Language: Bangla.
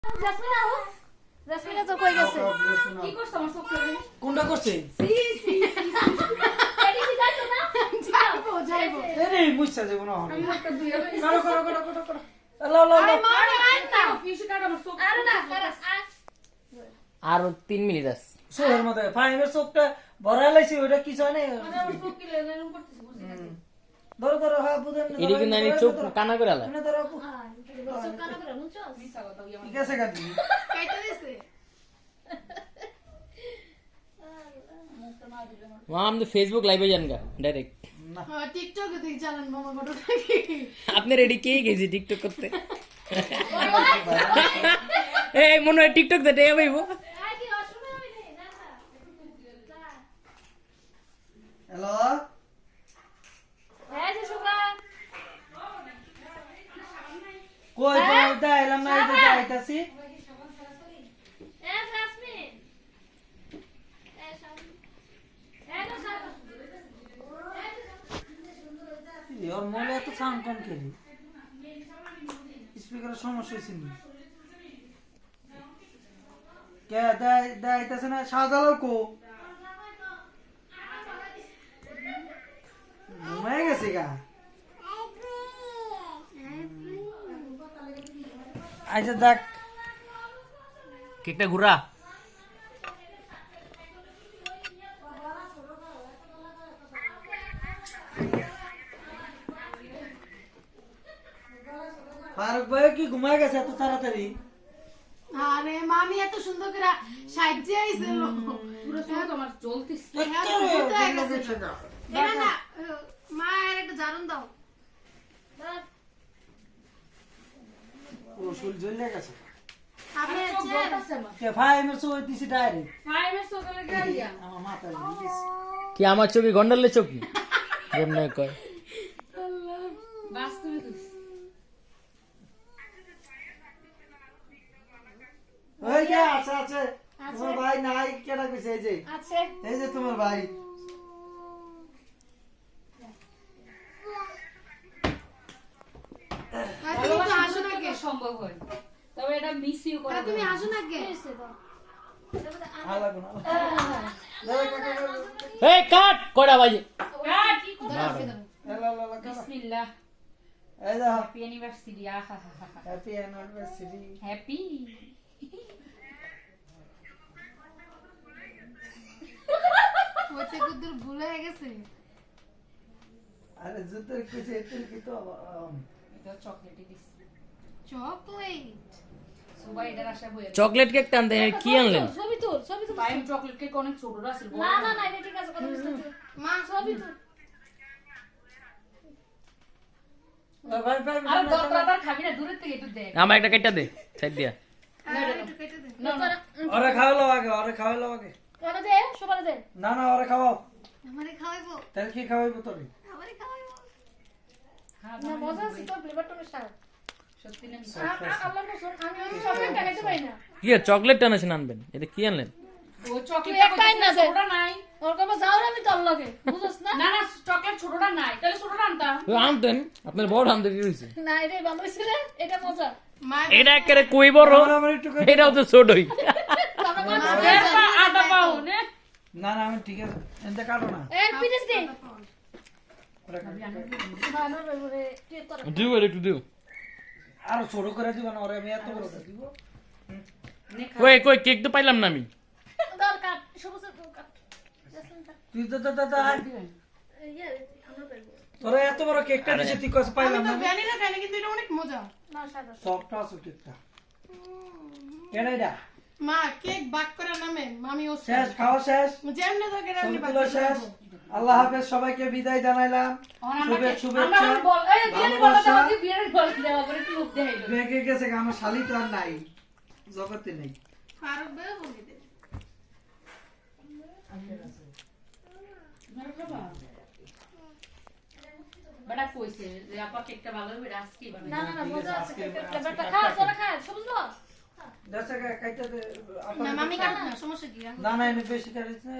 জাসমিন আও জাসমিনা তো কই গেছে কি করছ আমার চোখ করে কোনটা করছে সি এডি কি যাইতো না যাইবো আরে মুছছা যাব না আমি একটা দুই হবে করো লাও লাও আই মা আই না ফিশ কাট আমার চোখ আরে না খারাপ আর 3 মিনিট আছে সোহের মধ্যে ফাইমের চোখটা ভরা লাইছি ওটা কি জানে আমার চোখ কি লেন করতেছে বুঝি ধরো হ্যাঁ বুঝেন এডি কিন্তু আমি চোখ কানা করে আলা না ধরো আপু সব কানা করে মুচো মিছা কথা কি আমার ঠিক আছে কাটি কাইটা দিছে वहां हम तो फेसबुक लाइव जाएंगे डायरेक्ट হ্যাঁ টিকটকে দেখ জানেন মামা ঘটনা কি आपने रेडी के ही गई टिकटॉक करते ए मनो टिकटॉक दे भाई वो আই কি অসুবিধা হবে না না হ্যালো এই যে শুভা কই বলতা এলাম না এই যে যাইতাছি এ জাসমিন এ সব এ না সব ওর মোবাইলে এত সাউন্ড কম কেন স্পিকারের সমস্যা হইছে নি কে দাইতাছে না শাহজালাল কো ঘুমায় গেছে গা আচ্ছা দেখ केकटा घुरा ফারুক ভাই কি ঘুমায় গেছে এত তাড়াতাড়ি আরে মামি এত সুন্দর করে সাইজে আইছিল পুরো চোখ আমার জ্বলতেছে না না মা আর একটা জারুন দাও ও শুল জ্বলে গেছে আপনি চোখ জ্বলতেছে আমার কে ভাই আমি সই দিছি ডাইরেক্ট ফাইমের চোখ লাগে গিয়া আমার মাথা ঘুরে গেছে कि আমার চোখে গন্ডলে চোখি যেমনে কয় বাস্তবে কইছ ওই যে আছে তোমার ভাই নাই কেডা কইছে এই যে আছে এই যে তোমার ভাই তুমি তো আসো না কে সম্ভব হয় তবে এটা মিস ইউ করে তুমি আসো না কে আলা কোন দাদা কাকা ए काट कोड़ा बाजी কি এলা লা লা বিসমিল্লাহ এই দা হ্যাপি অ্যানিভার্সারি আহা হা হা হ্যাপি অ্যানিভার্সারি হ্যাপি হইতে কুদুর ভুলে গেছে আরে জুতোর কইছে এত কি তো এটা চকলেটই দিস চকলেট সবাই এটার আশা বই চকলেট কেক টানতে কি আনলেন ছবি তোর ফাইম চকলেট কেক অনেক ছোট আছে না না না এটা ঠিক আছে কথা বুঝতে মা ছবি তোর ভাই ভাই আর দরকার খাবি না দূরের থেকে একটু দে আমার একটা কেটটা দে সাইড দিয়া একটু কেটে দে না না ওরে খাওয়ালো আগে ওটা দে সবারে দে না ওরে খাওয়াও আমারে খাওয়াইবো তাহলে কি খাওয়াইবো তোরে আমারে খাওয়াইবো হ্যাঁ না মজা আছে তো ফ্লেভারটা মিশা সত্যি না আল্লাহ কসম আমি চকলেট খাইতে পাই না কি চকলেট টানাছেন আনবেন এটা কি আনলেন ও চকলেট একটাই না দে। ছোটটা নাই ওর কবে যাও রে আমি তোর লগে বুঝছ না না না চকলেট ছোটটা নাই তাহলে ছোটটা আনতাম তো আনতেন আপনার বড় আনতে কি হইছে না এটাই ভালো হইছে রে এটা মজা মা এটা একেবারে কই বড় আমার একটু এটাও তো ছোটই আদা পাও নে না আমি ঠিক আছে এনতে কাটো না এক পিস দে ওরে কাটো। ভালো রে তুই তোর দিও একটু দিও আরো ছোট করে দিব না ওরে আমি এত বড় করে দিব কই কেক তো পাইলাম না আমি দরকার সবুজ কাট তুই তো ইয়া আমরা পাইবো তোরা এত বড় কেকটা দিছিস তুই কস পাইলাম না ভ্যানিলা খাইলে কিন্তু এটা অনেক মজা না সাদা সফট আছে কেকটা কেডা এটা মা কেক বাক করার নামে মামি ও শেষ খাওয়া শেষ যেমনে তো কেন আপনি সবগুলো শেষ আল্লাহ হাফেজ সবাইকে বিদায় জানাইলাম শুভেচ্ছা আমরা বল এই বিয়ের বল দাও বিয়ের বল দেওয়া করে একটু লোক দেখাইলো বেগে গেছে গা, আমার শালি তো আর নাই জগতে নেই ফারুক ভাই বলে দে বড় কইছে যে আপা কেকটা ভালো হবে আজকে বানাই না না না মজা আছে ফ্লেভারটা খা তোরা খা সবুজ দাও দেশে কাইতে না মামি কাট না সমস্যা কি না এনে বেশি কাটিছে